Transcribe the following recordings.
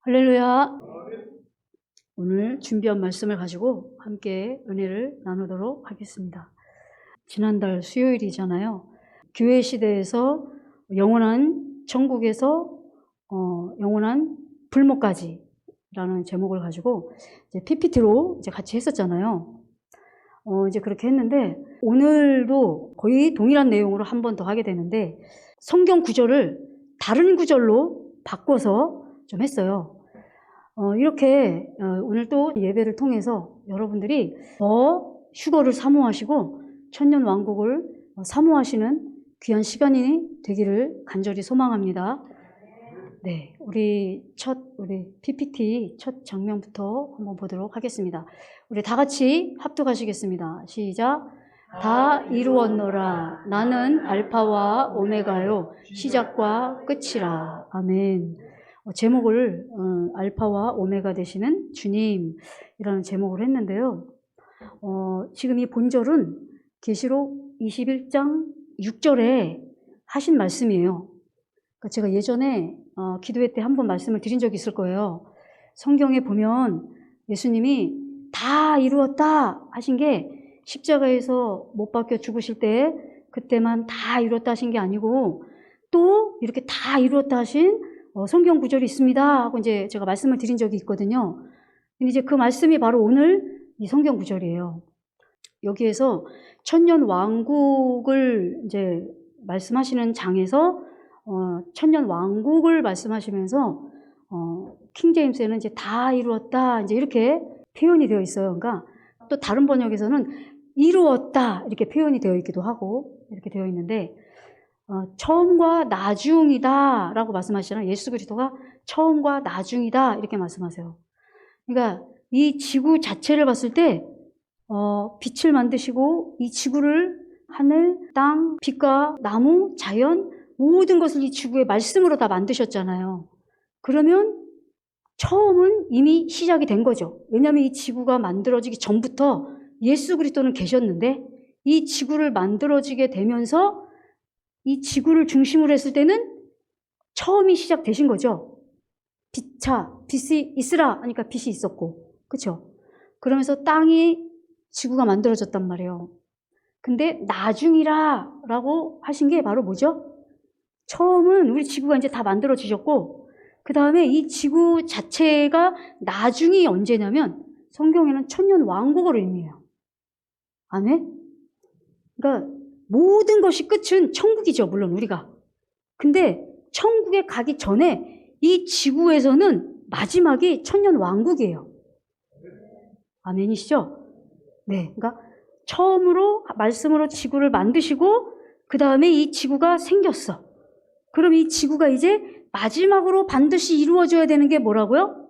할렐루야. 오늘 준비한 말씀을 가지고 함께 은혜를 나누도록 하겠습니다. 지난달 수요일이잖아요. 교회 시대에서 영원한 천국에서 영원한 불못까지 라는 제목을 가지고 이제 PPT로 이제 같이 했었잖아요. 이제 그렇게 했는데 오늘도 거의 동일한 내용으로 한 번 더 하게 되는데 성경 구절을 다른 구절로 바꿔서 좀 했어요. 이렇게 오늘 또 예배를 통해서 여러분들이 더 휴거를 사모하시고 천년 왕국을 사모하시는 귀한 시간이 되기를 간절히 소망합니다. 네, 우리 PPT 첫 장면부터 한번 보도록 하겠습니다. 우리 다 같이 합독하시겠습니다. 시작. 다 이루었노라. 나는 알파와 오메가요. 시작과 끝이라. 아멘. 제목을 알파와 오메가 되시는 주님이라는 제목을 했는데요. 지금 이 본절은 계시록 21장 6절에 하신 말씀이에요. 그러니까 제가 예전에 기도회 때 한번 말씀을 드린 적이 있을 거예요. 성경에 보면 예수님이 다 이루었다 하신 게 십자가에서 못 박혀 죽으실 때 그때만 다 이루었다 하신 게 아니고 또 이렇게 다 이루었다 하신 성경 구절이 있습니다 하고 이제 제가 말씀을 드린 적이 있거든요. 근데 이제 그 말씀이 바로 오늘 이 성경 구절이에요. 여기에서 천년 왕국을 이제 말씀하시는 장에서 천년 왕국을 말씀하시면서 킹제임스에는 이제 다 이루었다 이제 이렇게 표현이 되어 있어요. 그러니까 또 다른 번역에서는 이루었다 이렇게 표현이 되어 있기도 하고 이렇게 되어 있는데 처음과 나중이다 라고 말씀하시잖아요. 예수 그리스도가 처음과 나중이다 이렇게 말씀하세요. 그러니까 이 지구 자체를 봤을 때 빛을 만드시고 이 지구를 하늘, 땅, 빛과 나무, 자연 모든 것을 이 지구의 말씀으로 다 만드셨잖아요. 그러면 처음은 이미 시작이 된 거죠. 왜냐하면 이 지구가 만들어지기 전부터 예수 그리스도는 계셨는데 이 지구를 만들어지게 되면서 이 지구를 중심으로 했을 때는 처음이 시작되신 거죠. 빛이 있으라 하니까 빛이 있었고, 그렇죠? 그러면서 땅이 지구가 만들어졌단 말이에요. 근데 나중이라 라고 하신 게 바로 뭐죠? 처음은 우리 지구가 이제 다 만들어지셨고 그 다음에 이 지구 자체가 나중이 언제냐면 성경에는 천년 왕국을 의미해요. 아멘? 그러니까 모든 것이 끝은 천국이죠. 물론 우리가. 근데 천국에 가기 전에 이 지구에서는 마지막이 천년 왕국이에요. 아멘이시죠? 네. 그러니까 처음으로 말씀으로 지구를 만드시고 그 다음에 이 지구가 생겼어. 그럼 이 지구가 이제 마지막으로 반드시 이루어져야 되는 게 뭐라고요?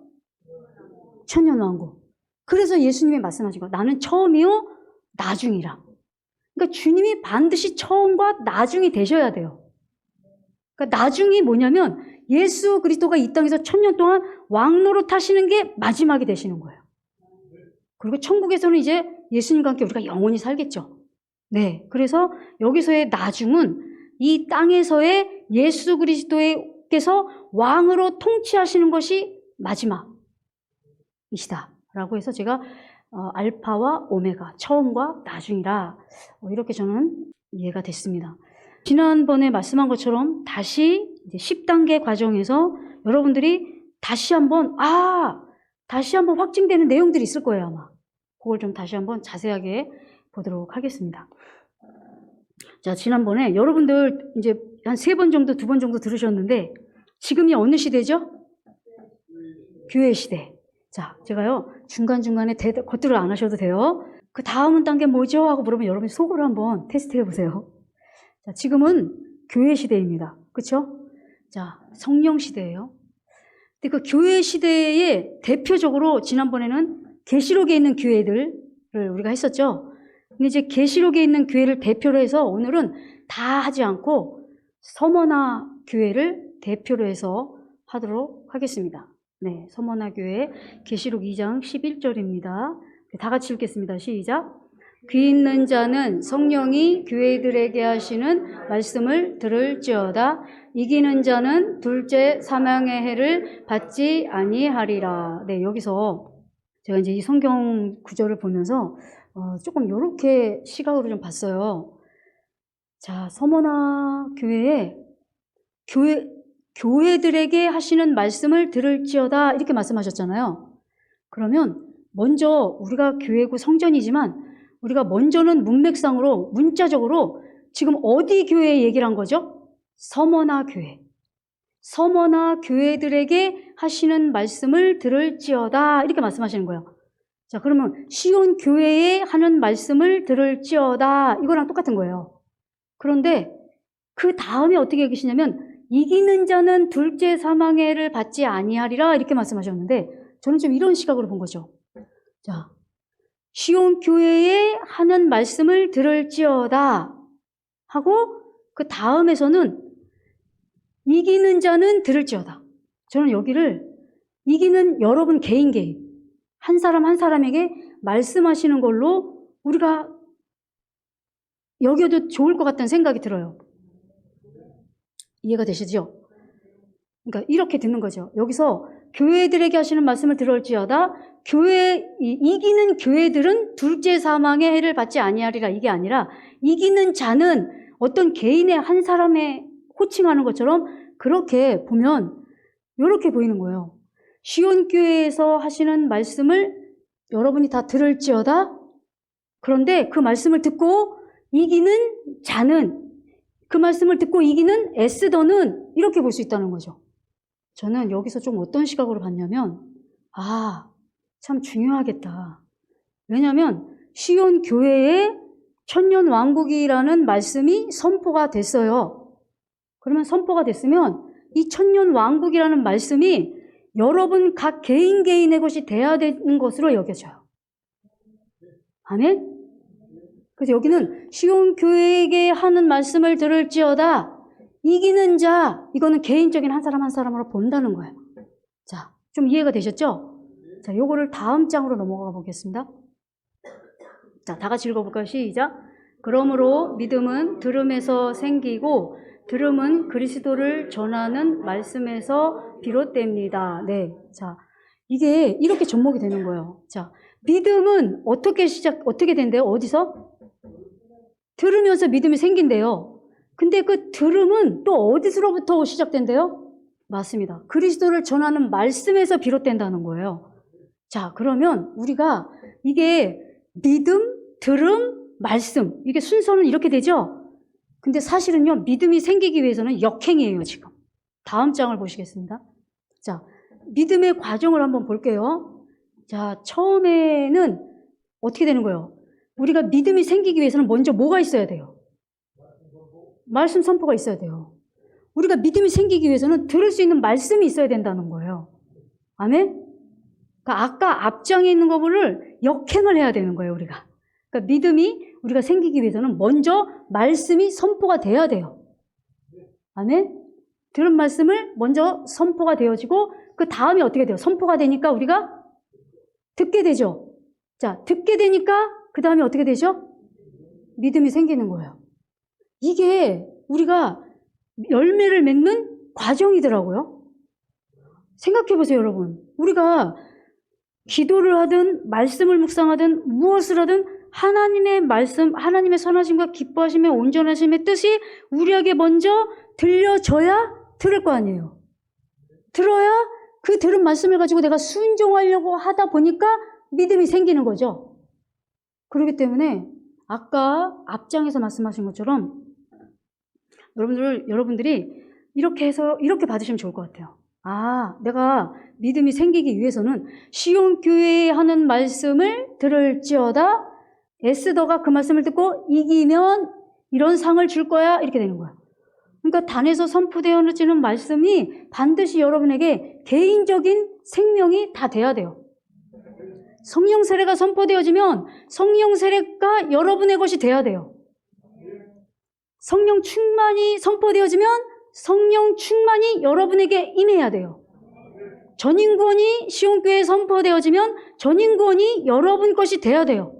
천년 왕국. 그래서 예수님이 말씀하신 거. 나는 처음이요, 나중이라. 그러니까 주님이 반드시 처음과 나중이 되셔야 돼요. 그러니까 나중이 뭐냐면 예수 그리스도가 이 땅에서 천년 동안 왕노릇 하시는 게 마지막이 되시는 거예요. 그리고 천국에서는 이제 예수님과 함께 우리가 영원히 살겠죠. 네. 그래서 여기서의 나중은 이 땅에서의 예수 그리스도께서 왕으로 통치하시는 것이 마지막이시다. 라고 해서 제가 알파와 오메가, 처음과 나중이라 이렇게 저는 이해가 됐습니다. 지난번에 말씀한 것처럼 다시 이제 10단계 과정에서 여러분들이 다시 한번 확증되는 내용들이 있을 거예요, 아마. 그걸 좀 다시 한번 자세하게 보도록 하겠습니다. 자, 지난번에 여러분들 이제 한 3번 정도, 2번 정도 들으셨는데 지금이 어느 시대죠? 교회 시대. 자, 제가요 중간중간에 겉들을 안 하셔도 돼요. 그 다음 단계 뭐죠? 하고 물으면 여러분이 속으로 한번 테스트 해보세요. 자, 지금은 교회 시대입니다. 그렇죠? 자, 성령 시대예요. 근데 그 교회 시대에 대표적으로 지난번에는 계시록에 있는 교회들을 우리가 했었죠. 근데 이제 계시록에 있는 교회를 대표로 해서 오늘은 다 하지 않고 서머나 교회를 대표로 해서 하도록 하겠습니다. 네, 서머나 교회 계시록 2장 11절입니다. 다 같이 읽겠습니다. 시작. 귀 있는 자는 성령이 교회들에게 하시는 말씀을 들을지어다. 이기는 자는 둘째 사망의 해를 받지 아니하리라. 네, 여기서 제가 이제 이 성경 구절을 보면서 조금 이렇게 시각으로 좀 봤어요. 자, 서머나 교회들에게 하시는 말씀을 들을지어다 이렇게 말씀하셨잖아요. 그러면 먼저 우리가 교회고 성전이지만 우리가 먼저는 문맥상으로 문자적으로 지금 어디 교회 얘기를 한 거죠? 서머나 교회. 서머나 교회들에게 하시는 말씀을 들을지어다 이렇게 말씀하시는 거예요. 자, 그러면 시온 교회에 하는 말씀을 들을지어다 이거랑 똑같은 거예요. 그런데 그 다음에 어떻게 얘기하시냐면 이기는 자는 둘째 사망의 해를 받지 아니하리라 이렇게 말씀하셨는데 저는 좀 이런 시각으로 본 거죠. 자, 시온 교회에 하는 말씀을 들을지어다 하고 그 다음에서는 이기는 자는 들을지어다. 저는 여기를 이기는 여러분 개인 한 사람 한 사람에게 말씀하시는 걸로 우리가 여겨도 좋을 것 같다는 생각이 들어요. 이해가 되시죠? 그러니까 이렇게 듣는 거죠. 여기서 교회들에게 하시는 말씀을 들을지어다. 이기는 교회들은 둘째 사망의 해를 받지 아니하리라 이게 아니라 이기는 자는 어떤 개인의 한 사람의 호칭하는 것처럼 그렇게 보면 이렇게 보이는 거예요. 시온 교회에서 하시는 말씀을 여러분이 다 들을지어다. 그런데 그 말씀을 듣고 이기는 자는 그 말씀을 듣고 이기는 에스더는 이렇게 볼 수 있다는 거죠. 저는 여기서 좀 어떤 시각으로 봤냐면 참 중요하겠다. 왜냐하면 시온 교회에 천년 왕국이라는 말씀이 선포가 됐어요. 그러면 선포가 됐으면 이 천년 왕국이라는 말씀이 여러분 각 개인의 것이 돼야 되는 것으로 여겨져요. 아멘? 그래서 여기는 시온 교회에게 하는 말씀을 들을지어다. 이기는 자, 이거는 개인적인 한 사람 한 사람으로 본다는 거예요. 자, 좀 이해가 되셨죠? 자, 요거를 다음 장으로 넘어가 보겠습니다. 자, 다 같이 읽어볼까요? 시작. 그러므로 믿음은 들음에서 생기고 들음은 그리스도를 전하는 말씀에서 비롯됩니다. 네. 자, 이게 이렇게 접목이 되는 거예요. 자, 믿음은 어떻게 된대요? 어디서? 들으면서 믿음이 생긴대요. 근데 그 들음은 또 어디서부터 시작된대요? 맞습니다. 그리스도를 전하는 말씀에서 비롯된다는 거예요. 자, 그러면 우리가 이게 믿음, 들음, 말씀 이게 순서는 이렇게 되죠? 근데 사실은요, 믿음이 생기기 위해서는 역행이에요, 지금. 다음 장을 보시겠습니다. 자, 믿음의 과정을 한번 볼게요. 자, 처음에는 어떻게 되는 거예요? 우리가 믿음이 생기기 위해서는 먼저 뭐가 있어야 돼요? 말씀 선포가 있어야 돼요. 우리가 믿음이 생기기 위해서는 들을 수 있는 말씀이 있어야 된다는 거예요. 아멘? 그러니까 아까 앞장에 있는 거를 역행을 해야 되는 거예요, 우리가. 그러니까 믿음이 우리가 생기기 위해서는 먼저 말씀이 선포가 돼야 돼요. 아멘? 들은 말씀을 먼저 선포가 되어지고 그 다음에 어떻게 돼요? 선포가 되니까 우리가 듣게 되죠. 자, 듣게 되니까 그 다음에 어떻게 되죠? 믿음이 생기는 거예요. 이게 우리가 열매를 맺는 과정이더라고요. 생각해 보세요, 여러분. 우리가 기도를 하든 말씀을 묵상하든 무엇을 하든 하나님의 말씀, 하나님의 선하심과 기뻐하심의 온전하심의 뜻이 우리에게 먼저 들려져야 들을 거 아니에요. 들어야 그 들은 말씀을 가지고 내가 순종하려고 하다 보니까 믿음이 생기는 거죠. 그렇기 때문에 아까 앞장에서 말씀하신 것처럼 여러분들이 이렇게 해서 이렇게 받으시면 좋을 것 같아요. 내가 믿음이 생기기 위해서는 시온 교회에 하는 말씀을 들을지어다. 에스더가 그 말씀을 듣고 이기면 이런 상을 줄 거야. 이렇게 되는 거야. 그러니까 단에서 선포되어지는 말씀이 반드시 여러분에게 개인적인 생명이 다 돼야 돼요. 성령 세례가 선포되어지면 성령 세례가 여러분의 것이 돼야 돼요. 성령 충만이 선포되어지면 성령 충만이 여러분에게 임해야 돼요. 전인구원이 시온교회에 선포되어지면 전인구원이 여러분 것이 돼야 돼요.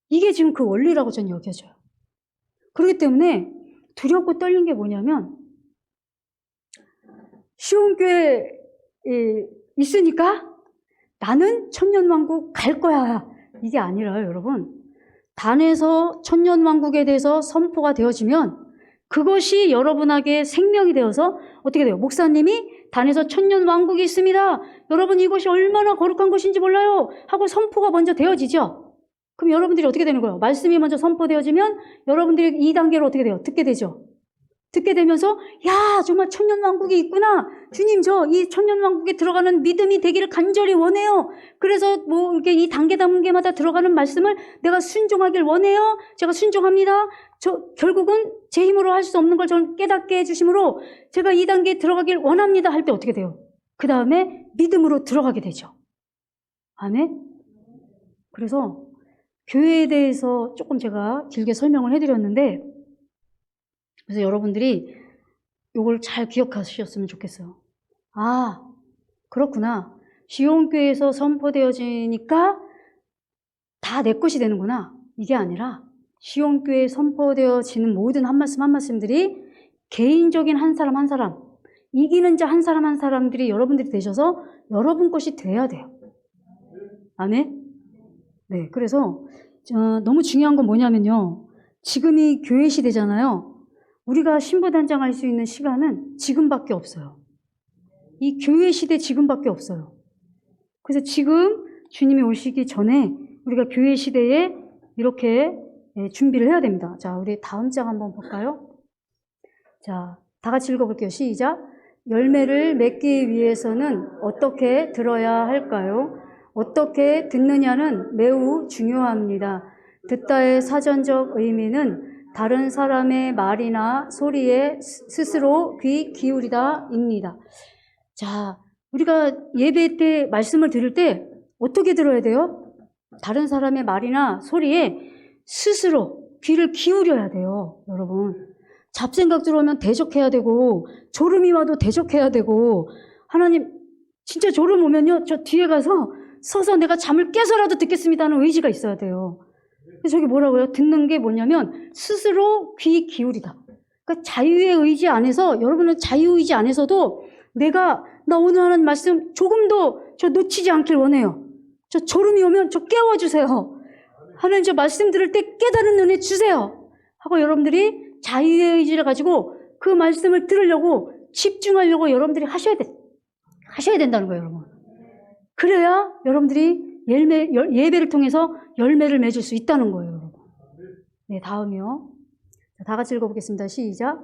이게 지금 그 원리라고 저는 여겨져요. 그렇기 때문에 두렵고 떨린 게 뭐냐면 시온교회에 있으니까 나는 천년왕국 갈 거야. 이게 아니라요, 여러분. 단에서 천년왕국에 대해서 선포가 되어지면 그것이 여러분에게 생명이 되어서 어떻게 돼요? 목사님이 단에서 천년왕국이 있습니다. 여러분 이것이 얼마나 거룩한 것인지 몰라요. 하고 선포가 먼저 되어지죠. 그럼 여러분들이 어떻게 되는 거예요? 말씀이 먼저 선포되어지면 여러분들이 2단계로 어떻게 돼요? 듣게 되죠. 듣게 되면서 야 정말 천년왕국이 있구나. 주님 저 이 천년왕국에 들어가는 믿음이 되기를 간절히 원해요. 그래서 뭐 이렇게 이 단계마다 들어가는 말씀을 내가 순종하길 원해요. 제가 순종합니다. 저 결국은 제 힘으로 할 수 없는 걸 저는 깨닫게 해주심으로 제가 2단계에 들어가길 원합니다 할 때 어떻게 돼요? 그 다음에 믿음으로 들어가게 되죠. 아멘? 그래서 교회에 대해서 조금 제가 길게 설명을 해드렸는데 그래서 여러분들이 이걸 잘 기억하셨으면 좋겠어요. 아, 그렇구나. 시온교회에서 선포되어지니까 다 내 것이 되는구나. 이게 아니라 시온교회에 선포되어지는 모든 한 말씀 한 말씀들이 개인적인 한 사람 한 사람, 이기는 자 한 사람 한 사람들이 여러분들이 되셔서 여러분 것이 돼야 돼요. 아멘? 네, 그래서 너무 중요한 건 뭐냐면요. 지금이 교회 시대잖아요. 우리가 신부단장할 수 있는 시간은 지금밖에 없어요. 이 교회 시대 지금밖에 없어요. 그래서 지금 주님이 오시기 전에 우리가 교회 시대에 이렇게 준비를 해야 됩니다. 자, 우리 다음 장 한번 볼까요? 자, 다 같이 읽어볼게요. 시작. 열매를 맺기 위해서는 어떻게 들어야 할까요? 어떻게 듣느냐는 매우 중요합니다. 듣다의 사전적 의미는 다른 사람의 말이나 소리에 스스로 귀 기울이다입니다. 자, 우리가 예배 때 말씀을 들을 때 어떻게 들어야 돼요? 다른 사람의 말이나 소리에 스스로 귀를 기울여야 돼요, 여러분. 잡생각 들어오면 대적해야 되고 졸음이 와도 대적해야 되고 하나님 진짜 졸음 오면요 저 뒤에 가서 서서 내가 잠을 깨서라도 듣겠습니다 하는 의지가 있어야 돼요. 그래서 저기 뭐라고요? 듣는 게 뭐냐면 스스로 귀 기울이다. 그러니까 자유의 의지 안에서 여러분은 자유의지 안에서도 나 오늘 하는 말씀 조금도 저 놓치지 않길 원해요. 저 졸음이 오면 저 깨워주세요. 하나님 저 말씀 들을 때 깨달은 은혜 주세요. 하고 여러분들이 자유의 의지를 가지고 그 말씀을 들으려고 집중하려고 여러분들이 하셔야 된다는 거예요, 여러분. 그래야 여러분들이 예배를 통해서 열매를 맺을 수 있다는 거예요, 여러분. 네, 다음이요. 자, 다 같이 읽어보겠습니다. 시작.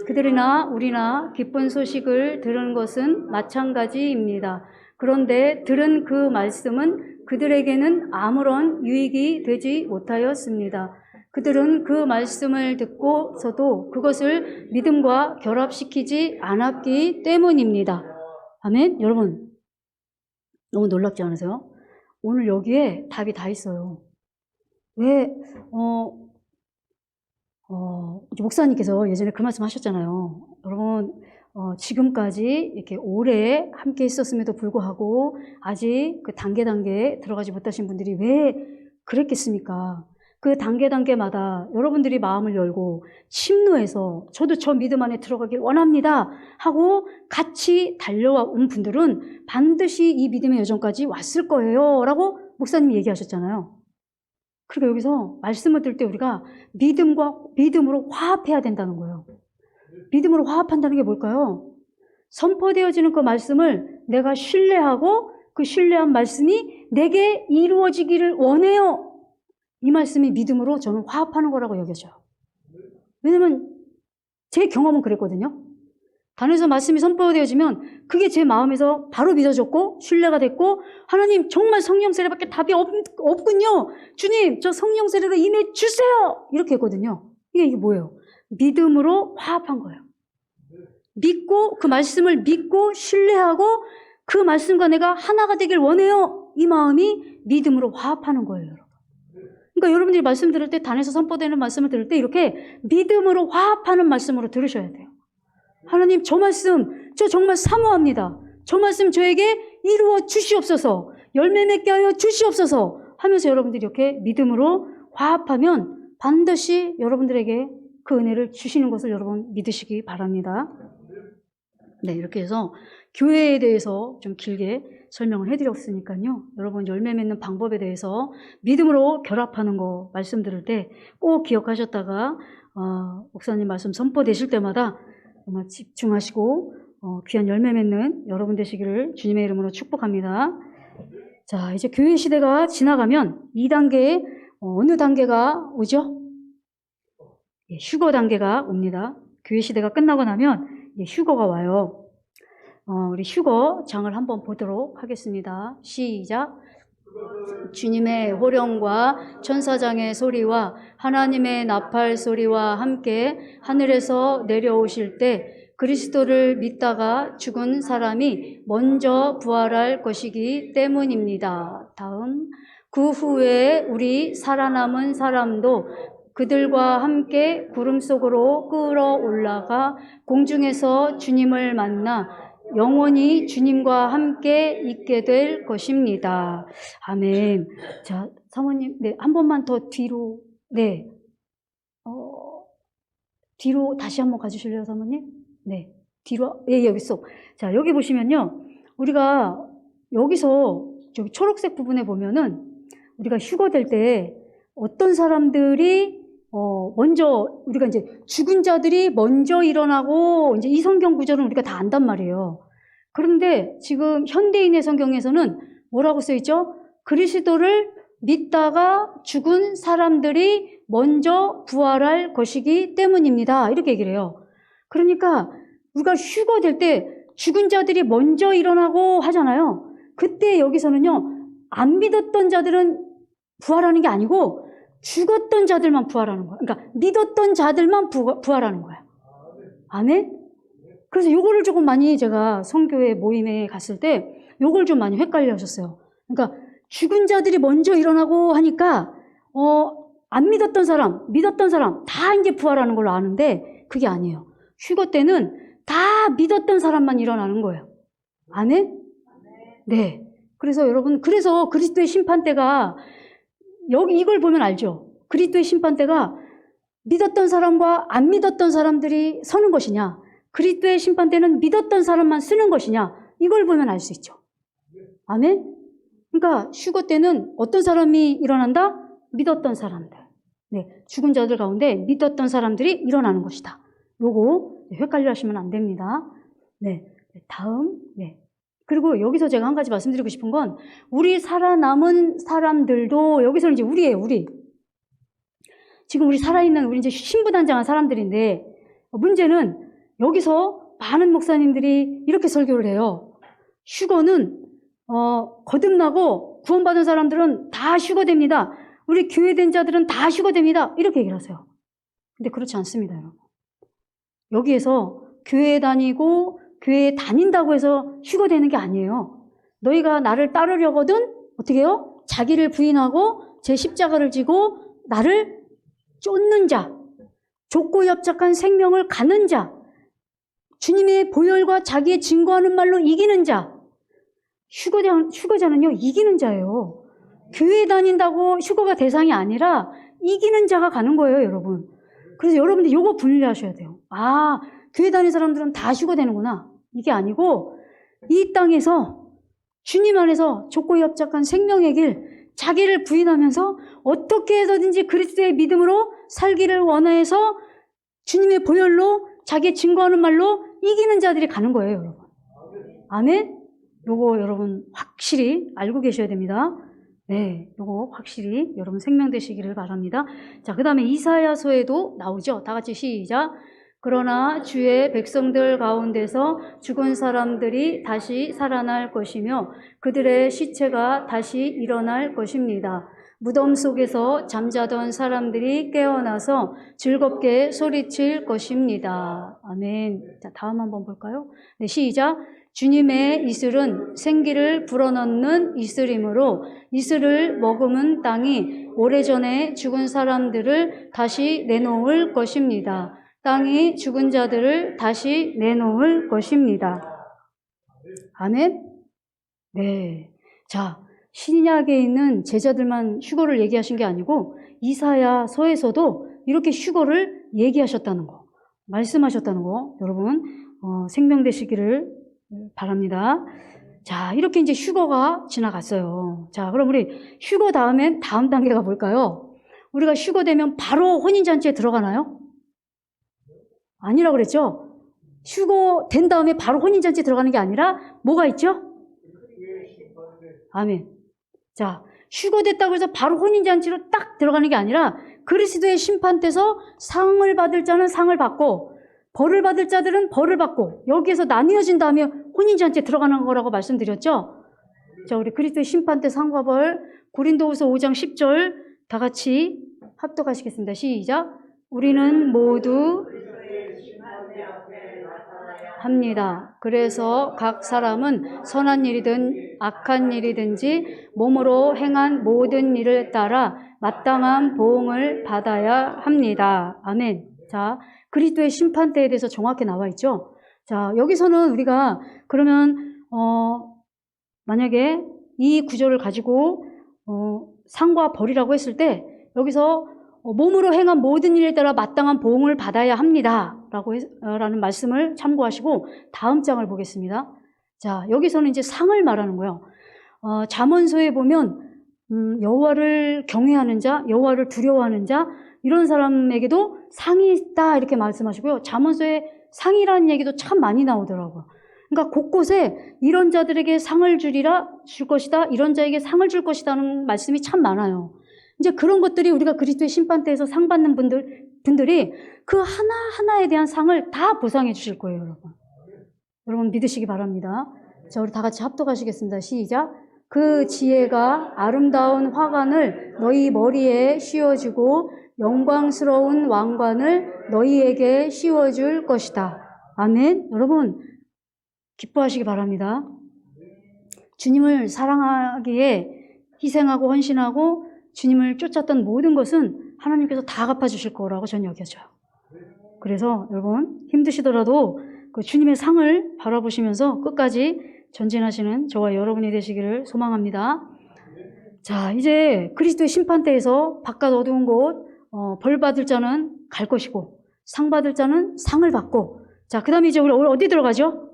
그들이나 우리나 기쁜 소식을 들은 것은 마찬가지입니다. 그런데 들은 그 말씀은 그들에게는 아무런 유익이 되지 못하였습니다. 그들은 그 말씀을 듣고서도 그것을 믿음과 결합시키지 않았기 때문입니다. 아멘? 여러분, 너무 놀랍지 않으세요? 오늘 여기에 답이 다 있어요. 왜, 목사님께서 예전에 그 말씀 하셨잖아요. 여러분, 지금까지 이렇게 오래 함께 있었음에도 불구하고 아직 그 단계에 들어가지 못하신 분들이 왜 그랬겠습니까? 그 단계마다 여러분들이 마음을 열고 침노해서 저도 저 믿음 안에 들어가길 원합니다 하고 같이 달려온 분들은 반드시 이 믿음의 여정까지 왔을 거예요 라고 목사님이 얘기하셨잖아요. 그러니까 여기서 말씀을 들 때 우리가 믿음으로 화합해야 된다는 거예요. 믿음으로 화합한다는 게 뭘까요? 선포되어지는 그 말씀을 내가 신뢰하고 그 신뢰한 말씀이 내게 이루어지기를 원해요. 이 말씀이 믿음으로 저는 화합하는 거라고 여겨져요. 왜냐면 제 경험은 그랬거든요. 단에서 말씀이 선포되어지면 그게 제 마음에서 바로 믿어졌고 신뢰가 됐고 하나님 정말 성령 세례밖에 답이 없군요. 주님 저 성령 세례로 임해 주세요. 이렇게 했거든요. 이게 뭐예요? 믿음으로 화합한 거예요. 믿고 그 말씀을 믿고 신뢰하고 그 말씀과 내가 하나가 되길 원해요. 이 마음이 믿음으로 화합하는 거예요, 여러분. 그러니까 여러분들이 말씀 들을 때 단에서 선포되는 말씀을 들을 때 이렇게 믿음으로 화합하는 말씀으로 들으셔야 돼요. 하나님 저 말씀 저 정말 사모합니다. 저 말씀 저에게 이루어 주시옵소서. 열매 맺게 하여 주시옵소서 하면서 여러분들이 이렇게 믿음으로 화합하면 반드시 여러분들에게 그 은혜를 주시는 것을 여러분 믿으시기 바랍니다. 네, 이렇게 해서 교회에 대해서 좀 길게 설명을 해드렸으니까요. 여러분 열매 맺는 방법에 대해서 믿음으로 결합하는 거 말씀드릴 때 꼭 기억하셨다가 목사님 말씀 선포되실 때마다 정말 집중하시고 귀한 열매 맺는 여러분 되시기를 주님의 이름으로 축복합니다. 자, 이제 교회 시대가 지나가면 2단계에 어느 단계가 오죠? 예, 휴거 단계가 옵니다. 교회 시대가 끝나고 나면 휴거가 와요. 우리 휴거 장을 한번 보도록 하겠습니다. 시작. 주님의 호령과 천사장의 소리와 하나님의 나팔 소리와 함께 하늘에서 내려오실 때 그리스도를 믿다가 죽은 사람이 먼저 부활할 것이기 때문입니다. 다음, 그 후에 우리 살아남은 사람도 그들과 함께 구름 속으로 끌어올라가 공중에서 주님을 만나 영원히 주님과 함께 있게 될 것입니다. 아멘. 자, 사모님, 네, 한 번만 더 뒤로, 네, 뒤로 다시 한번 가주실래요, 사모님? 네, 뒤로, 예, 여기 있어. 자, 여기 보시면요, 우리가 여기서 저기 초록색 부분에 보면은 우리가 휴거될 때 어떤 사람들이 먼저 우리가 이제 죽은 자들이 먼저 일어나고 이제 이 성경 구절은 우리가 다 안단 말이에요. 그런데 지금 현대인의 성경에서는 뭐라고 써 있죠? 그리스도를 믿다가 죽은 사람들이 먼저 부활할 것이기 때문입니다. 이렇게 얘기를 해요. 그러니까 우리가 휴거될 때 죽은 자들이 먼저 일어나고 하잖아요. 그때 여기서는요, 안 믿었던 자들은 부활하는 게 아니고 죽었던 자들만 부활하는 거야. 그러니까 믿었던 자들만 부활하는 거야. 아멘? 그래서 요거를 조금 많이 제가 선교회 모임에 갔을 때 요걸 좀 많이 헷갈려 하셨어요. 그러니까 죽은 자들이 먼저 일어나고 하니까 안 믿었던 사람, 믿었던 사람 다 이제 부활하는 걸로 아는데 그게 아니에요. 휴거 때는 다 믿었던 사람만 일어나는 거예요. 아멘? 네. 그래서 여러분, 그래서 그리스도의 심판대가 여기 이걸 보면 알죠? 그리스도의 심판대가 믿었던 사람과 안 믿었던 사람들이 서는 것이냐, 그리스도의 심판대는 믿었던 사람만 쓰는 것이냐, 이걸 보면 알 수 있죠. 아멘? 그러니까 휴거 때는 어떤 사람이 일어난다? 믿었던 사람들. 네, 죽은 자들 가운데 믿었던 사람들이 일어나는 것이다. 요거 헷갈려 하시면 안 됩니다. 네, 다음. 네. 그리고 여기서 제가 한 가지 말씀드리고 싶은 건 우리 살아남은 사람들도 여기서는 이제 우리예요, 우리. 지금 우리 살아있는 우리 이제 신부단장한 사람들인데 문제는 여기서 많은 목사님들이 이렇게 설교를 해요. 휴거는 거듭나고 구원받은 사람들은 다 휴거됩니다. 우리 교회된 자들은 다 휴거됩니다. 이렇게 얘기를 하세요. 근데 그렇지 않습니다, 여러분. 여기에서 교회 다니고 교회에 다닌다고 해서 휴거되는 게 아니에요. 너희가 나를 따르려거든 어떻게 해요? 자기를 부인하고 제 십자가를 지고 나를 쫓는 자, 좁고 협착한 생명을 가는 자, 주님의 보혈과 자기의 증거하는 말로 이기는 자. 휴거자는요, 이기는 자예요. 교회 다닌다고 휴거가 대상이 아니라 이기는 자가 가는 거예요, 여러분. 그래서 여러분들 이거 분리하셔야 돼요. 아, 교회 다니는 사람들은 다 휴거되는구나. 이게 아니고 이 땅에서 주님 안에서 좁고 협착한 생명의 길, 자기를 부인하면서 어떻게 해서든지 그리스도의 믿음으로 살기를 원해서 주님의 보혈로 자기의 증거하는 말로 이기는 자들이 가는 거예요, 여러분. 아멘? 요거 여러분 확실히 알고 계셔야 됩니다. 네, 요거 확실히 여러분 생명되시기를 바랍니다. 자, 그 다음에 이사야서에도 나오죠. 다 같이 시작. 그러나 주의 백성들 가운데서 죽은 사람들이 다시 살아날 것이며 그들의 시체가 다시 일어날 것입니다. 무덤 속에서 잠자던 사람들이 깨어나서 즐겁게 소리칠 것입니다. 아멘. 자, 다음 한번 볼까요? 네, 시작. 주님의 이슬은 생기를 불어넣는 이슬이므로 이슬을 머금은 땅이 오래전에 죽은 사람들을 다시 내놓을 것입니다. 땅이 죽은 자들을 다시 내놓을 것입니다. 아멘? 네. 자, 신약에 있는 제자들만 휴거를 얘기하신 게 아니고 이사야서에서도 이렇게 휴거를 얘기하셨다는 거, 말씀하셨다는 거, 여러분 생명되시기를 바랍니다. 자, 이렇게 이제 휴거가 지나갔어요. 자, 그럼 우리 휴거 다음엔 다음 단계가 뭘까요? 우리가 휴거되면 바로 혼인잔치에 들어가나요? 아니라고 그랬죠? 휴거된 다음에 바로 혼인잔치에 들어가는 게 아니라 뭐가 있죠? 아멘. 자, 휴거됐다고 해서 바로 혼인잔치로 딱 들어가는 게 아니라 그리스도의 심판대에서 상을 받을 자는 상을 받고 벌을 받을 자들은 벌을 받고 여기에서 나뉘어진 다음에 혼인잔치에 들어가는 거라고 말씀드렸죠? 자, 우리 그리스도의 심판대 상과 벌 고린도후서 5장 10절 다 같이 합독하시겠습니다. 시작. 우리는 모두 합니다. 그래서 각 사람은 선한 일이든 악한 일이든지 몸으로 행한 모든 일을 따라 마땅한 보응을 받아야 합니다. 아멘. 자, 그리스도의 심판대에 대해서 정확히 나와 있죠. 자, 여기서는 우리가 그러면 만약에 이 구절을 가지고 상과 벌이라고 했을 때 여기서 몸으로 행한 모든 일에 따라 마땅한 보응을 받아야 합니다. 라는 말씀을 참고하시고 다음 장을 보겠습니다. 자, 여기서는 이제 상을 말하는 거예요. 잠언서에 보면 여호와를 경외하는 자, 여호와를 두려워하는 자 이런 사람에게도 상이 있다 이렇게 말씀하시고요. 잠언서에 상이라는 얘기도 참 많이 나오더라고요. 그러니까 곳곳에 이런 자들에게 상을 줄 것이다, 이런 자에게 상을 줄 것이다는 말씀이 참 많아요. 이제 그런 것들이 우리가 그리스도의 심판대에서 상 받는 분들이 그 하나하나에 대한 상을 다 보상해 주실 거예요, 여러분. 여러분 믿으시기 바랍니다. 자, 우리 다 같이 합독하시겠습니다. 시작. 그 지혜가 아름다운 화관을 너희 머리에 씌워주고 영광스러운 왕관을 너희에게 씌워줄 것이다. 아멘. 여러분 기뻐하시기 바랍니다. 주님을 사랑하기에 희생하고 헌신하고 주님을 쫓았던 모든 것은 하나님께서 다 갚아주실 거라고 저는 여겨져요. 그래서 여러분 힘드시더라도 그 주님의 상을 바라보시면서 끝까지 전진하시는 저와 여러분이 되시기를 소망합니다. 자, 이제 그리스도의 심판대에서 바깥 어두운 곳 벌 받을 자는 갈 것이고 상 받을 자는 상을 받고 자, 그 다음에 이제 우리 어디 들어가죠?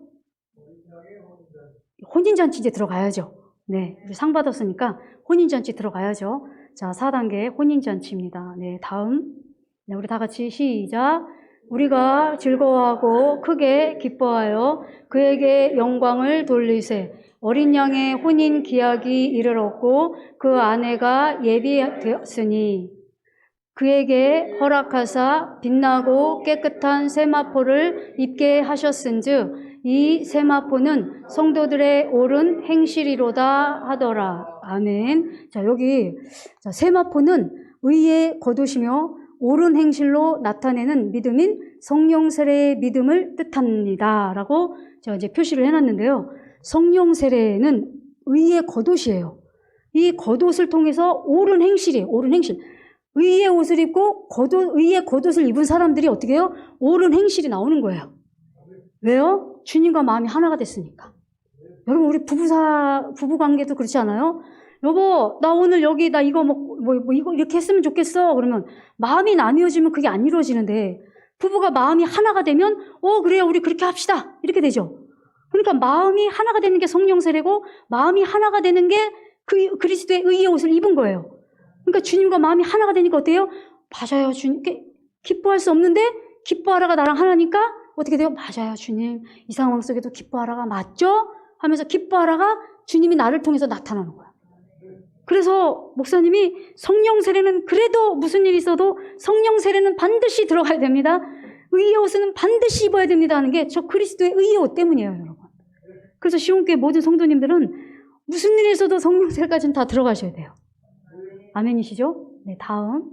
혼인잔치 이제 들어가야죠. 네, 우리 상 받았으니까 혼인잔치 들어가야죠. 자, 4단계 혼인잔치입니다. 네, 다음. 네, 우리 다 같이 시작. 우리가 즐거워하고 크게 기뻐하여 그에게 영광을 돌리세. 어린 양의 혼인 기약이 이르렀고 그 아내가 예비되었으니 그에게 허락하사 빛나고 깨끗한 세마포를 입게 하셨은즉 이 세마포는 성도들의 옳은 행실이로다 하더라. 아멘. 자, 여기 세마포는 의의 겉옷이며 옳은 행실로 나타내는 믿음인 성령 세례의 믿음을 뜻합니다. 라고 제가 이제 표시를 해놨는데요. 성령 세례는 의의 겉옷이에요. 이 겉옷을 통해서 옳은 행실이에요. 옳은 행실. 의의 옷을 입고 의의 겉옷을 입은 사람들이 어떻게 해요? 옳은 행실이 나오는 거예요. 왜요? 주님과 마음이 하나가 됐으니까. 여러분, 우리 부부 관계도 그렇지 않아요? 여보, 나 오늘 여기, 나 이거 이거 이렇게 했으면 좋겠어. 그러면 마음이 나뉘어지면 그게 안 이루어지는데, 부부가 마음이 하나가 되면, 그래요, 우리 그렇게 합시다. 이렇게 되죠. 그러니까 마음이 하나가 되는 게 성령 세례고, 마음이 하나가 되는 게 그리스도의 의의 옷을 입은 거예요. 그러니까 주님과 마음이 하나가 되니까 어때요? 맞아요, 주님. 기뻐할 수 없는데, 기뻐하라가 나랑 하나니까, 어떻게 돼요? 맞아요, 주님. 이 상황 속에도 기뻐하라가 맞죠? 하면서 기뻐하라가 주님이 나를 통해서 나타나는 거야. 그래서 목사님이 성령 세례는 그래도 무슨 일이 있어도 성령 세례는 반드시 들어가야 됩니다. 의의 옷은 반드시 입어야 됩니다 하는 게 저 그리스도의 의의 옷 때문이에요, 여러분. 그래서 시온교회 모든 성도님들은 무슨 일이 있어도 성령 세례까지는 다 들어가셔야 돼요. 아멘이시죠? 네, 다음.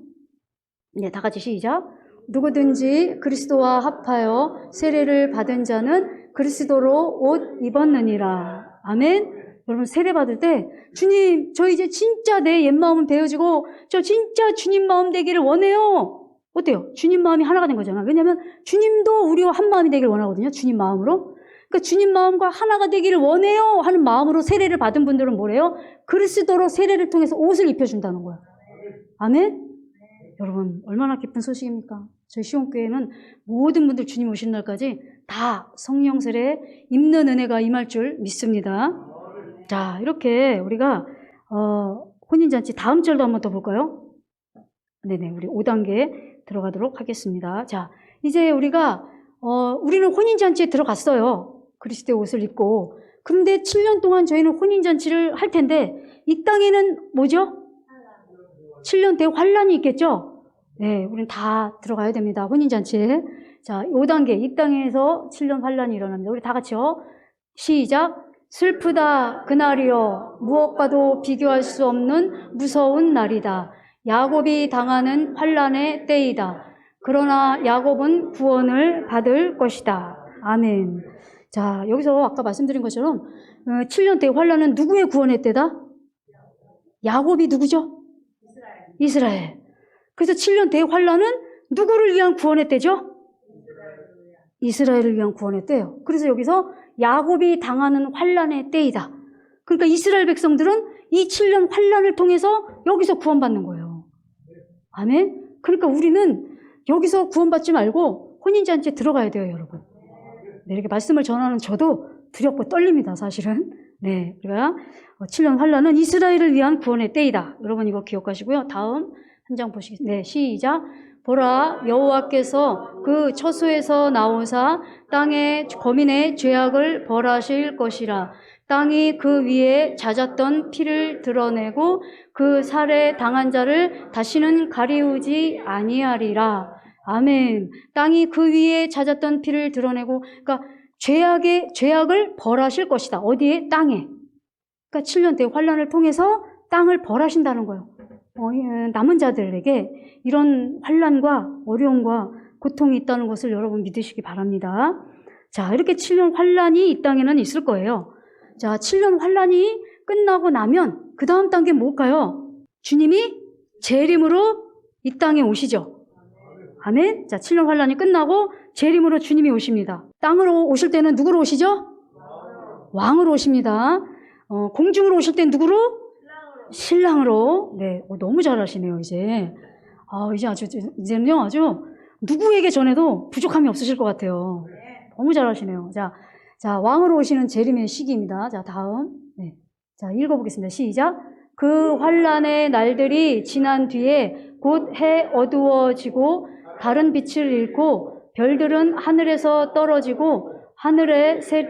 네, 다 같이 시작. 누구든지 그리스도와 합하여 세례를 받은 자는 그리스도로 옷 입었느니라. 아멘. 여러분 세례 받을 때 주님, 저 이제 진짜 내 옛마음은 배워지고 저 진짜 주님 마음 되기를 원해요. 어때요? 주님 마음이 하나가 된 거잖아. 왜냐하면 주님도 우리와 한 마음이 되기를 원하거든요. 주님 마음으로. 그러니까 주님 마음과 하나가 되기를 원해요 하는 마음으로 세례를 받은 분들은 뭐래요? 그리스도로 세례를 통해서 옷을 입혀준다는 거예요. 아멘? 여러분 얼마나 기쁜 소식입니까? 저희 시온교회는 모든 분들 주님 오시는 날까지 다 성령 세례 입는 은혜가 임할 줄 믿습니다. 자, 이렇게 우리가 혼인잔치 다음 절도 한번 더 볼까요? 네네, 우리 5단계 들어가도록 하겠습니다. 자, 이제 우리가 우리는 혼인잔치에 들어갔어요. 그리스도의 옷을 입고. 그런데 7년 동안 저희는 혼인잔치를 할 텐데 이 땅에는 뭐죠? 7년 대환란이 있겠죠? 네, 우리는 다 들어가야 됩니다. 혼인잔치에. 자, 5단계, 이 땅에서 7년 환란이 일어납니다. 우리 다 같이요. 시작. 슬프다 그날이여, 무엇과도 비교할 수 없는 무서운 날이다. 야곱이 당하는 환란의 때이다. 그러나 야곱은 구원을 받을 것이다. 아멘. 자, 여기서 아까 말씀드린 것처럼 7년 대환란은 누구의 구원의 때다? 야곱이 누구죠? 이스라엘. 그래서 7년 대환란은 누구를 위한 구원의 때죠? 이스라엘을 위한 구원의 때예요. 그래서 여기서 야곱이 당하는 환란의 때이다. 그러니까 이스라엘 백성들은 이 7년 환란을 통해서 여기서 구원받는 거예요. 아멘. 그러니까 우리는 여기서 구원받지 말고 혼인잔치에 들어가야 돼요, 여러분. 네, 이렇게 말씀을 전하는 저도 두렵고 떨립니다, 사실은. 네, 우리가 7년 환란은 이스라엘을 위한 구원의 때이다. 여러분 이거 기억하시고요. 다음 한 장 보시겠습니다. 네, 시작. 보라, 여호와께서 그 처소에서 나오사 땅의 거민의 죄악을 벌하실 것이라. 땅이 그 위에 잦았던 피를 드러내고 그 살해 당한 자를 다시는 가리우지 아니하리라. 아멘. 땅이 그 위에 잦았던 피를 드러내고, 그러니까 죄악을 벌하실 것이다. 어디에? 땅에. 그러니까 7년 대환란을 통해서 땅을 벌하신다는 거예요. 남은 자들에게 이런 환란과 어려움과 고통이 있다는 것을 여러분 믿으시기 바랍니다. 자, 이렇게 7년 환란이 이 땅에는 있을 거예요. 자, 7년 환란이 끝나고 나면 그 다음 단계 뭘까요? 주님이 재림으로 이 땅에 오시죠. 아멘. 자, 7년 환란이 끝나고 재림으로 주님이 오십니다. 땅으로 오실 때는 누구로 오시죠? 왕으로 오십니다. 공중으로 오실 때는 누구로? 신랑으로. 네, 너무 잘하시네요, 이제. 이제는요, 아주 누구에게 전해도 부족함이 없으실 것 같아요. 너무 잘하시네요. 자, 왕으로 오시는 재림의 시기입니다. 자, 다음. 네. 자, 읽어보겠습니다. 시작. 그 환란의 날들이 지난 뒤에 곧 해 어두워지고 다른 빛을 잃고 별들은 하늘에서 떨어지고 하늘의 새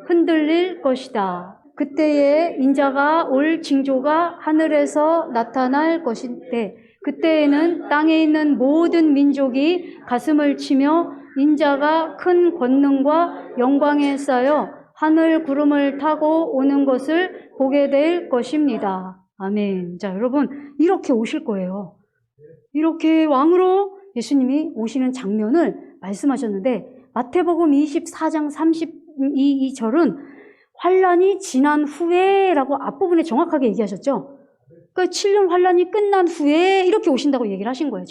흔들릴 것이다. 그때에 인자가 올 징조가 하늘에서 나타날 것인데 그때에는 땅에 있는 모든 민족이 가슴을 치며 인자가 큰 권능과 영광에 쌓여 하늘 구름을 타고 오는 것을 보게 될 것입니다. 아멘. 자, 여러분 이렇게 오실 거예요. 이렇게 왕으로 예수님이 오시는 장면을 말씀하셨는데 마태복음 24장 32절은 환란이 지난 후에라고 앞부분에 정확하게 얘기하셨죠. 그러니까 7년 환란이 끝난 후에 이렇게 오신다고 얘기를 하신 거예요.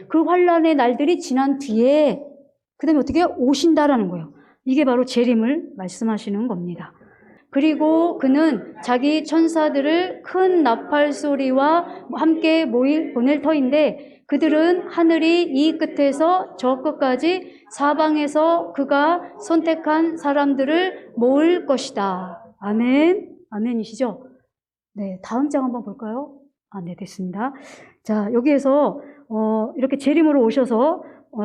그 환란의 날들이 지난 뒤에 그 다음에 어떻게 오신다라는 거예요. 이게 바로 재림을 말씀하시는 겁니다. 그리고 그는 자기 천사들을 큰 나팔 소리와 함께 보낼 터인데 그들은 하늘이 이 끝에서 저 끝까지 사방에서 그가 선택한 사람들을 모을 것이다. 아멘. 아멘이시죠? 네, 다음 장 한번 볼까요? 네, 됐습니다. 자, 여기에서 이렇게 재림으로 오셔서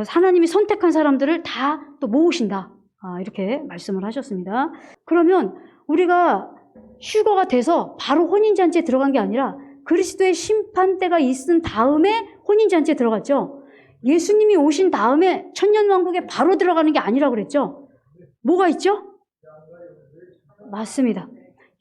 하나님이 선택한 사람들을 다 또 모으신다. 이렇게 말씀을 하셨습니다. 그러면 우리가 휴거가 돼서 바로 혼인잔치에 들어간 게 아니라 그리스도의 심판대가 있은 다음에 혼인잔치에 들어갔죠. 예수님이 오신 다음에 천년왕국에 바로 들어가는 게 아니라 그랬죠. 뭐가 있죠? 맞습니다.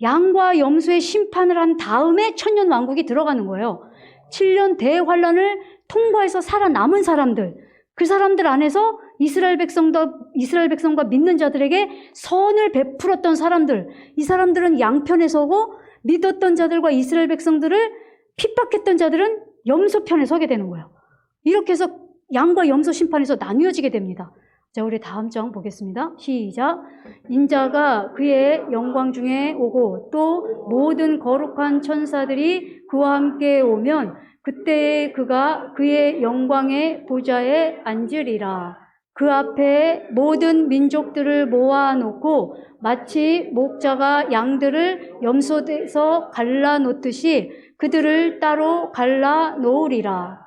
양과 염소의 심판을 한 다음에 천년왕국이 들어가는 거예요. 7년 대환란을 통과해서 살아남은 사람들, 그 사람들 안에서 이스라엘 백성과 믿는 자들에게 선을 베풀었던 사람들, 이 사람들은 양편에 서고 믿었던 자들과 이스라엘 백성들을 핍박했던 자들은 염소 편에 서게 되는 거예요. 이렇게 해서 양과 염소 심판에서 나뉘어지게 됩니다. 자, 우리 다음 장 보겠습니다. 시작. 인자가 그의 영광 중에 오고 또 모든 거룩한 천사들이 그와 함께 오면 그때에 그가 그의 영광의 보좌에 앉으리라. 그 앞에 모든 민족들을 모아놓고 마치 목자가 양들을 염소에서 갈라놓듯이 그들을 따로 갈라놓으리라.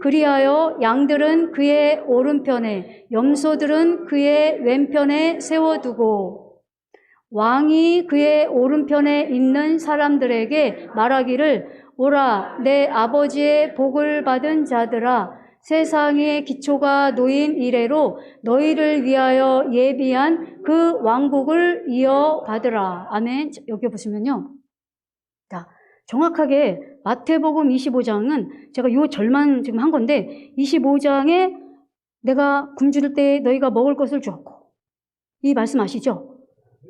그리하여 양들은 그의 오른편에 염소들은 그의 왼편에 세워두고 왕이 그의 오른편에 있는 사람들에게 말하기를 오라 내 아버지의 복을 받은 자들아 세상의 기초가 놓인 이래로 너희를 위하여 예비한 그 왕국을 이어받으라. 아멘. 여기 보시면요. 자, 정확하게 마태복음 25장은 제가 요 절만 지금 한 건데 25장에 내가 굶주릴 때 너희가 먹을 것을 주었고 이 말씀 아시죠?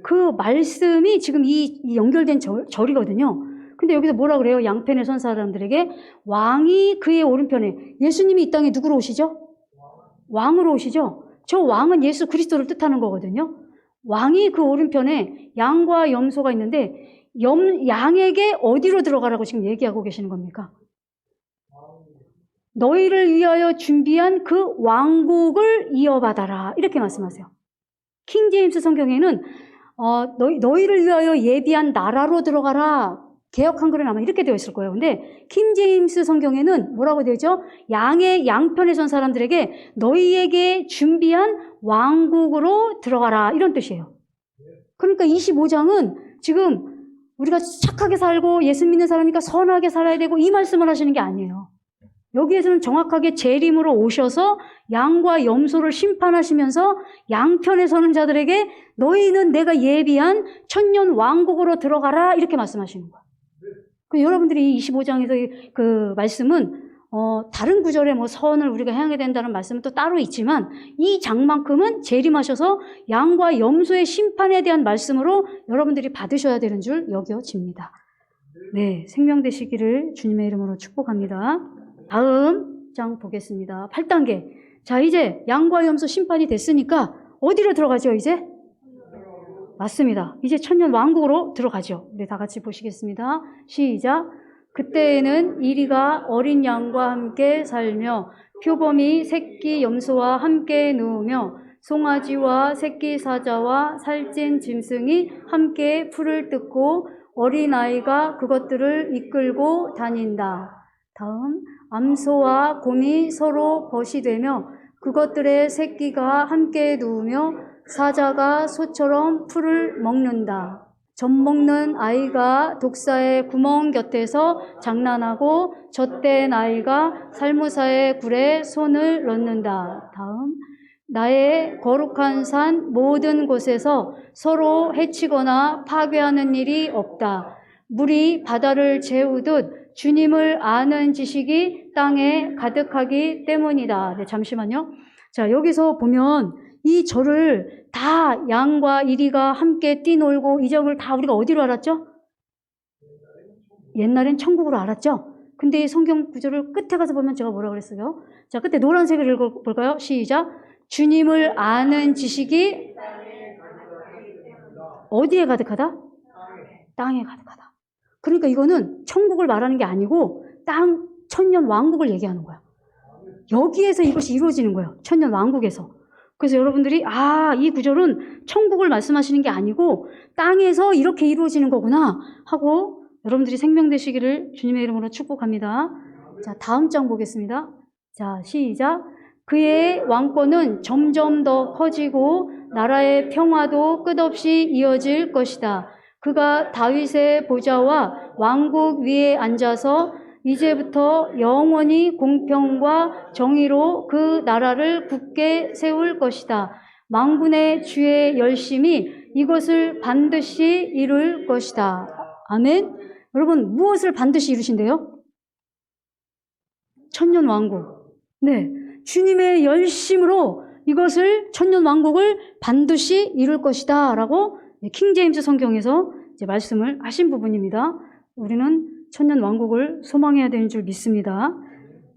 그 말씀이 지금 이 연결된 절이거든요. 근데 여기서 뭐라 그래요? 양편에 선 사람들에게 왕이 그의 오른편에 예수님이 이 땅에 누구로 오시죠? 왕으로 오시죠? 저 왕은 예수 그리스도를 뜻하는 거거든요. 왕이 그 오른편에 양과 염소가 있는데 양에게 어디로 들어가라고 지금 얘기하고 계시는 겁니까? 너희를 위하여 준비한 그 왕국을 이어받아라. 이렇게 말씀하세요. 킹 제임스 성경에는 너희를 위하여 예비한 나라로 들어가라. 개역 한글은 아마 이렇게 되어 있을 거예요. 근데 킹 제임스 성경에는 뭐라고 되죠? 양의 양편에 선 사람들에게 너희에게 준비한 왕국으로 들어가라. 이런 뜻이에요. 그러니까 25장은 지금 우리가 착하게 살고 예수 믿는 사람이니까 선하게 살아야 되고 이 말씀을 하시는 게 아니에요. 여기에서는 정확하게 재림으로 오셔서 양과 염소를 심판하시면서 양편에 서는 자들에게 너희는 내가 예비한 천년 왕국으로 들어가라 이렇게 말씀하시는 거예요. 여러분들이 25장에서 그 말씀은 다른 구절에 뭐 선을 우리가 행하게 된다는 말씀은 또 따로 있지만 이 장만큼은 재림하셔서 양과 염소의 심판에 대한 말씀으로 여러분들이 받으셔야 되는 줄 여겨집니다. 네, 생명 되시기를 주님의 이름으로 축복합니다. 다음 장 보겠습니다. 8단계. 자, 이제 양과 염소 심판이 됐으니까 어디로 들어가죠, 이제? 맞습니다. 이제 천년 왕국으로 들어가죠. 우리 다 같이 보시겠습니다. 시작. 그때에는 이리가 어린 양과 함께 살며 표범이 새끼 염소와 함께 누우며 송아지와 새끼 사자와 살찐 짐승이 함께 풀을 뜯고 어린아이가 그것들을 이끌고 다닌다. 다음, 암소와 곰이 서로 벗이 되며 그것들의 새끼가 함께 누우며 사자가 소처럼 풀을 먹는다. 젖 먹는 아이가 독사의 구멍 곁에서 장난하고 젖된 아이가 살무사의 굴에 손을 넣는다. 다음, 나의 거룩한 산 모든 곳에서 서로 해치거나 파괴하는 일이 없다. 물이 바다를 재우듯 주님을 아는 지식이 땅에 가득하기 때문이다. 네, 잠시만요. 자, 여기서 보면 이 절을 다 양과 이리가 함께 뛰놀고 이 절을 다 우리가 어디로 알았죠? 옛날엔 천국으로 알았죠? 근데 이 성경 구절을 끝에 가서 보면 제가 뭐라고 그랬어요? 자, 끝에 노란색을 읽어볼까요? 시작. 주님을 아는 지식이 어디에 가득하다? 땅에 가득하다. 그러니까 이거는 천국을 말하는 게 아니고 땅 천년 왕국을 얘기하는 거야. 여기에서 이것이 이루어지는 거예요. 천년 왕국에서. 그래서 여러분들이 이 구절은 천국을 말씀하시는 게 아니고 땅에서 이렇게 이루어지는 거구나 하고 여러분들이 생명 되시기를 주님의 이름으로 축복합니다. 자, 다음 장 보겠습니다. 자, 시작. 그의 왕권은 점점 더 커지고 나라의 평화도 끝없이 이어질 것이다. 그가 다윗의 보좌와 왕국 위에 앉아서 이제부터 영원히 공평과 정의로 그 나라를 굳게 세울 것이다. 만군의 주의 열심이 이것을 반드시 이룰 것이다. 아멘. 여러분, 무엇을 반드시 이루신대요? 천년 왕국. 네, 주님의 열심으로 이것을 천년 왕국을 반드시 이룰 것이다 라고 킹 제임스 성경에서 이제 말씀을 하신 부분입니다. 우리는 천년 왕국을 소망해야 되는 줄 믿습니다.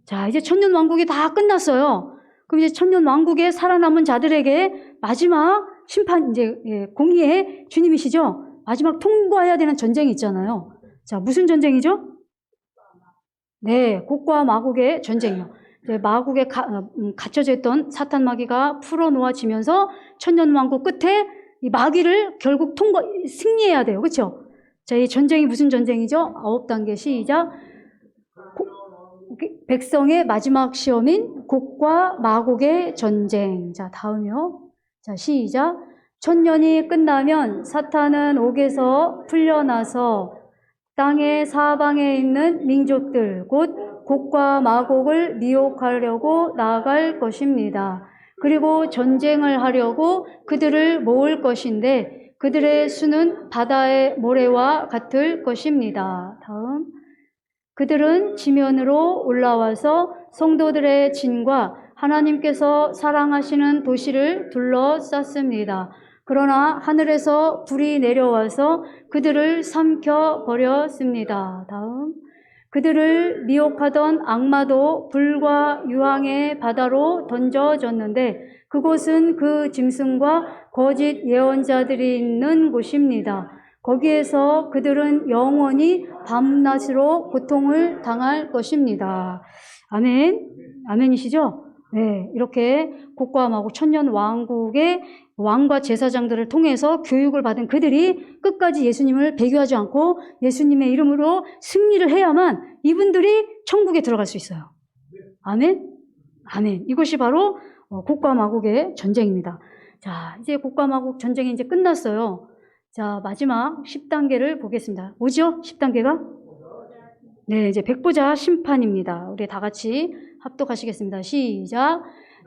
자, 이제 천년 왕국이 다 끝났어요. 그럼 이제 천년 왕국에 살아남은 자들에게 마지막 심판, 이제, 공의의 주님이시죠? 마지막 통과해야 되는 전쟁이 있잖아요. 자, 무슨 전쟁이죠? 네, 곡과 마곡의 전쟁이요. 마곡에 갇혀져 있던 사탄 마귀가 풀어놓아지면서 천년왕국 끝에 이 마귀를 결국 승리해야 돼요. 그렇죠? 자, 이 전쟁이 무슨 전쟁이죠? 9단계 시작. 백성의 마지막 시험인 곡과 마곡의 전쟁. 자, 다음이요. 자, 시작. 천년이 끝나면 사탄은 옥에서 풀려나서 땅의 사방에 있는 민족들, 곧 곡과 마곡을 미혹하려고 나아갈 것입니다. 그리고 전쟁을 하려고 그들을 모을 것인데 그들의 수는 바다의 모래와 같을 것입니다. 다음. 그들은 지면으로 올라와서 성도들의 진과 하나님께서 사랑하시는 도시를 둘러쌌습니다. 그러나 하늘에서 불이 내려와서 그들을 삼켜버렸습니다. 다음. 그들을 미혹하던 악마도 불과 유황의 바다로 던져졌는데 그곳은 그 짐승과 거짓 예언자들이 있는 곳입니다. 거기에서 그들은 영원히 밤낮으로 고통을 당할 것입니다. 아멘. 아멘이시죠? 네, 이렇게 곡과 마곡 천년 왕국의 왕과 제사장들을 통해서 교육을 받은 그들이 끝까지 예수님을 배교하지 않고 예수님의 이름으로 승리를 해야만 이분들이 천국에 들어갈 수 있어요. 아멘? 아멘. 이것이 바로 곡과 마곡의 전쟁입니다. 자, 이제 곡과 마곡 전쟁이 이제 끝났어요. 자, 마지막 10단계를 보겠습니다. 뭐죠? 10단계가? 네, 이제 백보자 심판입니다. 우리 다 같이 합독하시겠습니다. 시작.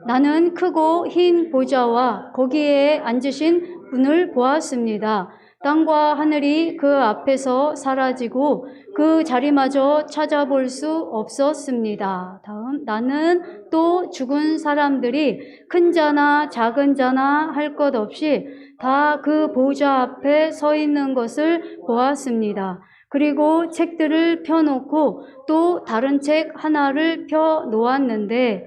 나는 크고 흰 보좌와 거기에 앉으신 분을 보았습니다. 땅과 하늘이 그 앞에서 사라지고 그 자리마저 찾아볼 수 없었습니다. 다음. 나는 또 죽은 사람들이 큰 자나 작은 자나 할 것 없이 다 그 보좌 앞에 서 있는 것을 보았습니다. 그리고 책들을 펴놓고 또 다른 책 하나를 펴 놓았는데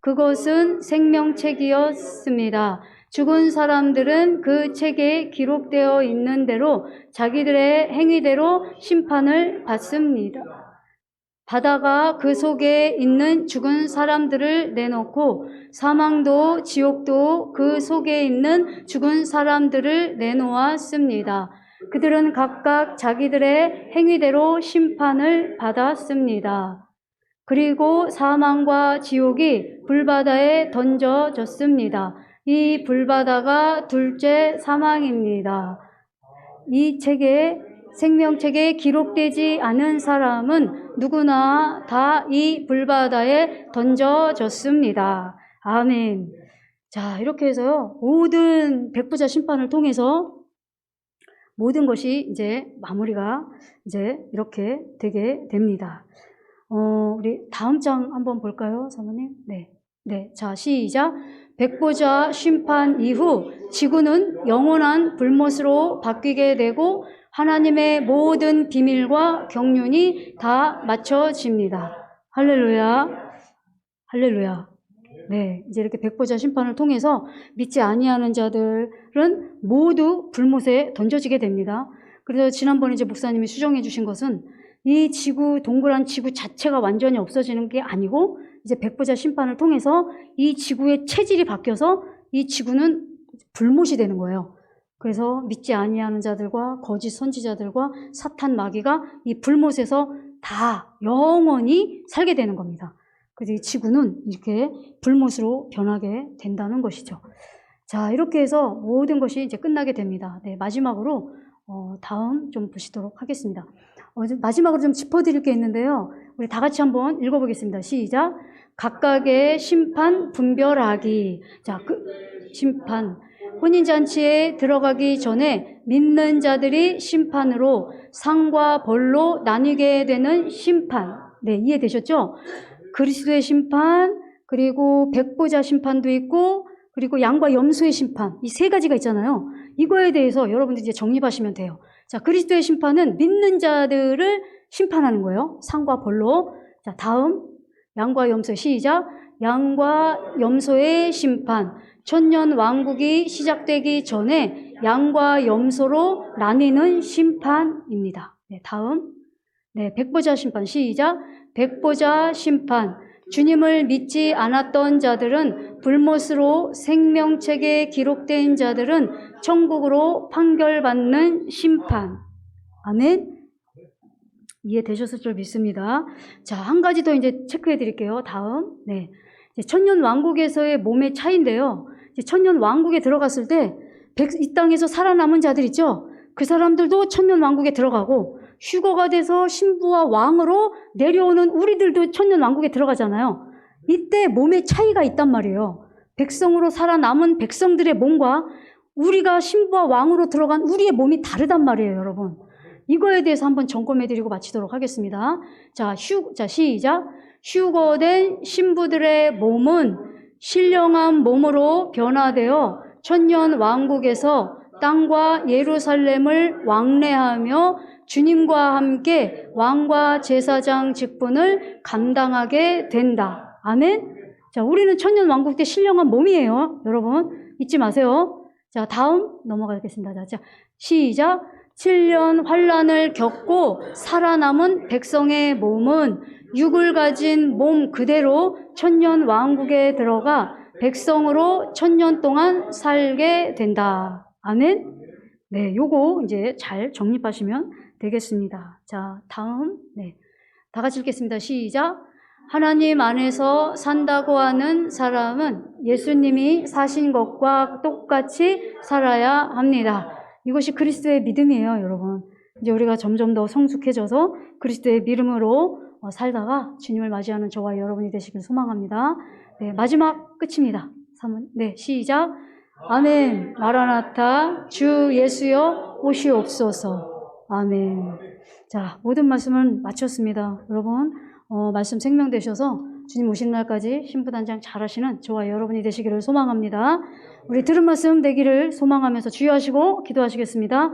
그것은 생명책이었습니다. 죽은 사람들은 그 책에 기록되어 있는 대로 자기들의 행위대로 심판을 받습니다. 바다가 그 속에 있는 죽은 사람들을 내놓고 사망도 지옥도 그 속에 있는 죽은 사람들을 내놓았습니다. 그들은 각각 자기들의 행위대로 심판을 받았습니다. 그리고 사망과 지옥이 불바다에 던져졌습니다. 이 불바다가 둘째 사망입니다. 이 책에 생명책에 기록되지 않은 사람은 누구나 다 이 불바다에 던져졌습니다. 아멘. 자, 이렇게 해서요, 모든 백부자 심판을 통해서 모든 것이 이제 마무리가 이제 이렇게 되게 됩니다. 우리 다음 장 한번 볼까요, 사모님? 네. 네. 자, 시작. 백보자 심판 이후 지구는 영원한 불못으로 바뀌게 되고 하나님의 모든 비밀과 경륜이 다 맞춰집니다. 할렐루야. 할렐루야. 네. 이제 이렇게 백보자 심판을 통해서 믿지 아니하는 자들은 모두 불못에 던져지게 됩니다. 그래서 지난번에 이제 목사님이 수정해 주신 것은 이 지구, 동그란 지구 자체가 완전히 없어지는 게 아니고 이제 백보자 심판을 통해서 이 지구의 체질이 바뀌어서 이 지구는 불못이 되는 거예요. 그래서 믿지 아니하는 자들과 거짓 선지자들과 사탄 마귀가 이 불못에서 다 영원히 살게 되는 겁니다. 그래서 이 지구는 이렇게 불못으로 변하게 된다는 것이죠. 자, 이렇게 해서 모든 것이 이제 끝나게 됩니다. 네, 마지막으로 다음 좀 보시도록 하겠습니다. 마지막으로 좀 짚어드릴 게 있는데요. 우리 다 같이 한번 읽어보겠습니다. 시작. 각각의 심판 분별하기. 자, 그 심판. 혼인잔치에 들어가기 전에 믿는 자들이 심판으로 상과 벌로 나뉘게 되는 심판. 네, 이해되셨죠? 그리스도의 심판, 그리고 백보자 심판도 있고, 그리고 양과 염소의 심판. 이 세 가지가 있잖아요. 이거에 대해서 여러분들이 이제 정립하시면 돼요. 자, 그리스도의 심판은 믿는 자들을 심판하는 거예요. 상과 벌로. 자, 다음. 양과 염소 시작. 양과 염소의 심판, 천년 왕국이 시작되기 전에 양과 염소로 나뉘는 심판입니다. 네, 다음. 네, 백보자 심판. 시작. 백보자 심판. 주님을 믿지 않았던 자들은 불못으로, 생명책에 기록된 자들은 천국으로 판결받는 심판. 아멘. 이해되셨을 줄 믿습니다. 자, 한 가지 더 이제 체크해 드릴게요. 다음. 네. 천년 왕국에서의 몸의 차이인데요. 천년 왕국에 들어갔을 때 이 땅에서 살아남은 자들 있죠? 그 사람들도 천년 왕국에 들어가고, 휴거가 돼서 신부와 왕으로 내려오는 우리들도 천년 왕국에 들어가잖아요. 이때 몸의 차이가 있단 말이에요. 백성으로 살아남은 백성들의 몸과 우리가 신부와 왕으로 들어간 우리의 몸이 다르단 말이에요, 여러분. 이거에 대해서 한번 점검해드리고 마치도록 하겠습니다. 자, 시작. 휴거된 신부들의 몸은 신령한 몸으로 변화되어 천년 왕국에서 땅과 예루살렘을 왕래하며 주님과 함께 왕과 제사장 직분을 감당하게 된다. 아멘? 자, 우리는 천년 왕국 때 신령한 몸이에요. 여러분, 잊지 마세요. 자, 다음 넘어가겠습니다. 자, 시작. 7년 환란을 겪고 살아남은 백성의 몸은 육을 가진 몸 그대로 천년 왕국에 들어가 백성으로 천년 동안 살게 된다. 아멘? 네, 요거 이제 잘 정립하시면 되겠습니다. 자, 다음. 네. 다 같이 읽겠습니다. 시작. 하나님 안에서 산다고 하는 사람은 예수님이 사신 것과 똑같이 살아야 합니다. 이것이 그리스도의 믿음이에요, 여러분. 이제 우리가 점점 더 성숙해져서 그리스도의 믿음으로 살다가 주님을 맞이하는 저와 여러분이 되시길 소망합니다. 네, 마지막 끝입니다. 네, 시작. 아멘. 마라나타, 주 예수여 오시옵소서. 아멘. 자, 모든 말씀을 마쳤습니다. 여러분, 말씀 생명되셔서 주님 오시는 날까지 신부단장 잘하시는 저와 여러분이 되시기를 소망합니다. 우리 들은 말씀 되기를 소망하면서 주의하시고 기도하시겠습니다.